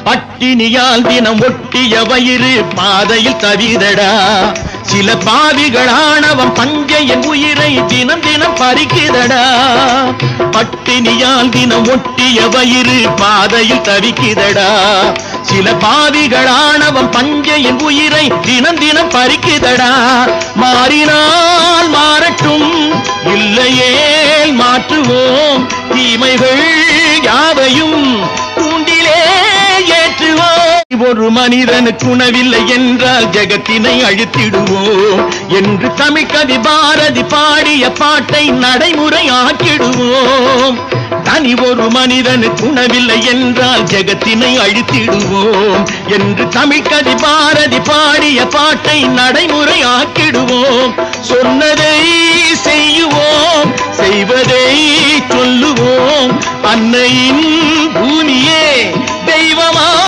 பட்டினியால் தினம் ஒட்டிய வயிறு பாதையில் தவிதடா. சில பாவிகளானவன் பஞ்சையின் உயிரை தினம் தினம் பறிக்குதடா. பட்டினியால் தினம் ஒட்டிய வயிறு பாதையில் தவிக்குதடா. சில பாவிகளானவன் பஞ்சையின் உயிரை தினம் தினம் பறிக்குதடா. மாறினால் மாறட்டும், இல்லையே மாற்றுவோம். தீமைகள் யாவையும் கூண்டிலே ஏற்றுவோம். ஒரு மனிதனுக்கு உணவில்லை என்றால் ஜகத்தினை அழித்திடுவோம் என்று தமிழ் கவி பாரதி பாடிய பாட்டை நடைமுறை ஆக்கிடுவோம். தனி ஒரு மனிதனுக்கு உணவில்லை என்றால் ஜகத்தினை அழித்திடுவோம் என்று தமிழ் கவி பாரதி பாடிய பாட்டை நடைமுறை ஆக்கிடுவோம். சொன்னதை செய்யுவோம், செய்வதை சொல்லுவோம். அன்னையின் பூமியே